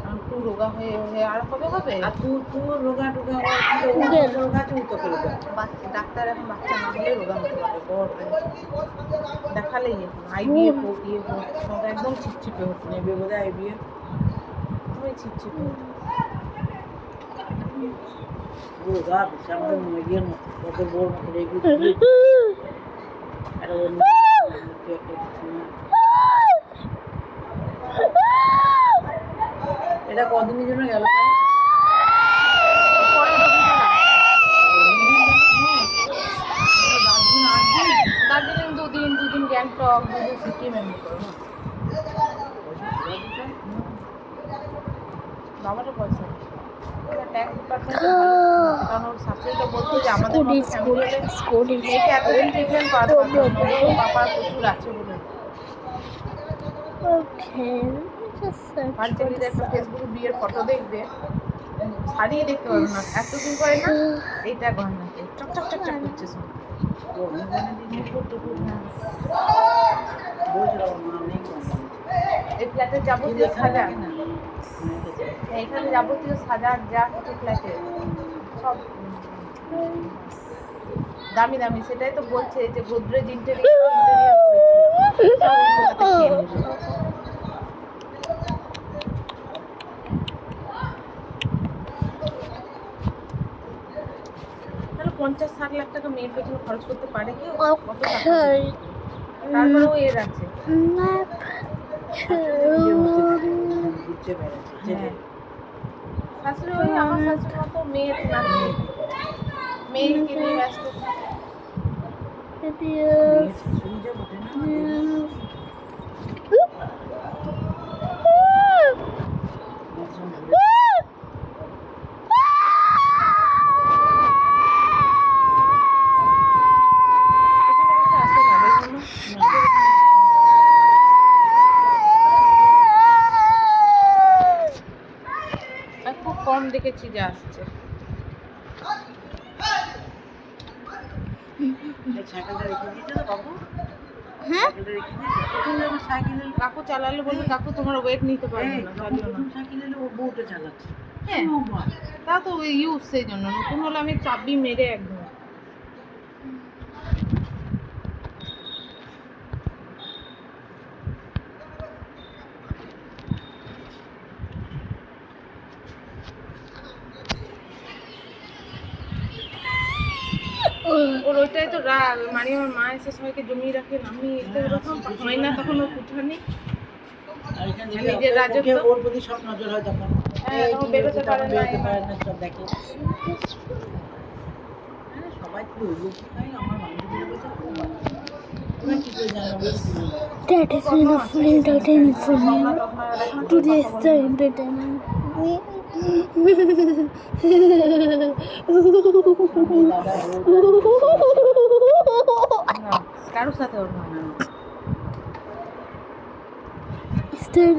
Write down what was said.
আর খুব রোগা হয়ে হয়ে আর কবে হবে? আর তুই রোগা টোগা রোগা তুই তো রোগা। ডাক্তার এখন বাচ্চা না হলে রোগা হতে পারে, বড় দেখালেই এখন আইবিএফ হোক ইয়ে হোক সব একদম ছিপছিপে হতো। নেবে বোধ হয় আইবিএফ, ওই ছিপছিপে হতো। রোগা বিশাল আমাদের মুরগির মতো কত বড় মতো এগুলো আর ওর এটা কদিনের জন্য গেল? দার্জিলিং দুদিন গ্যাংটক, দুদিন সিকিম এমনি করো না। বাবারও পয়সা ট্যাক্স ডিপার্টমেন্ট কারণ ওর শাশুড়িটা বলতো যে আমাদের মেয়েকে এতদিন ট্রিটমেন্ট করাতে পারতো না, বাবার প্রচুর আছে বলে। পাঞ্চালিদের একটা ফেসবুকে বিয়ের ফটো দেখবে, শাড়িই দেখতে পারবে না, এতদিন করে না এইটা গয়নাতে চকচক চকচক করছে সব। এই ফ্ল্যাটের যাবতীয় সাজা, এখানে যাবতীয় সাজার যা কিছু ফ্ল্যাটে সব দামি দামি, সেটাই তো বলছে যে গোদরেজ ইন্টেরিয়র তাহলে 50-60 লাখ টাকা মেয়ের পেছনে খরচ করতে পারে কেউ? তারপরেও এর আছে শাশুড়ি, ওই আমার শাশুড়ির মতো মেয়ের না, মেয়েকে নিয়ে ব্যস্ত। খুব কম দেখেছি যে আসছে। কাকু চালালে বলবে কাকু তোমার ওয়েট নিতে পারবে না, হ্যাঁ তা তো ইউজ সেই জন্য। নতুন হলে আমি চাবি মেরে একদম ওর ওইটাই তো রাগ, মানে আমার মা এসে সবাইকে জমিয়ে রাখেন, আমি এরকম হয় না তখন ও কুঠানি নিজের রাজত্ব ওর প্রতি সব নজর হয় তখন বেরোতে পারে না সব দেখে। সবাই কি আমার That is enough for entertaining for me. Today's the entertainment. কারোর সাথে ওর না Is there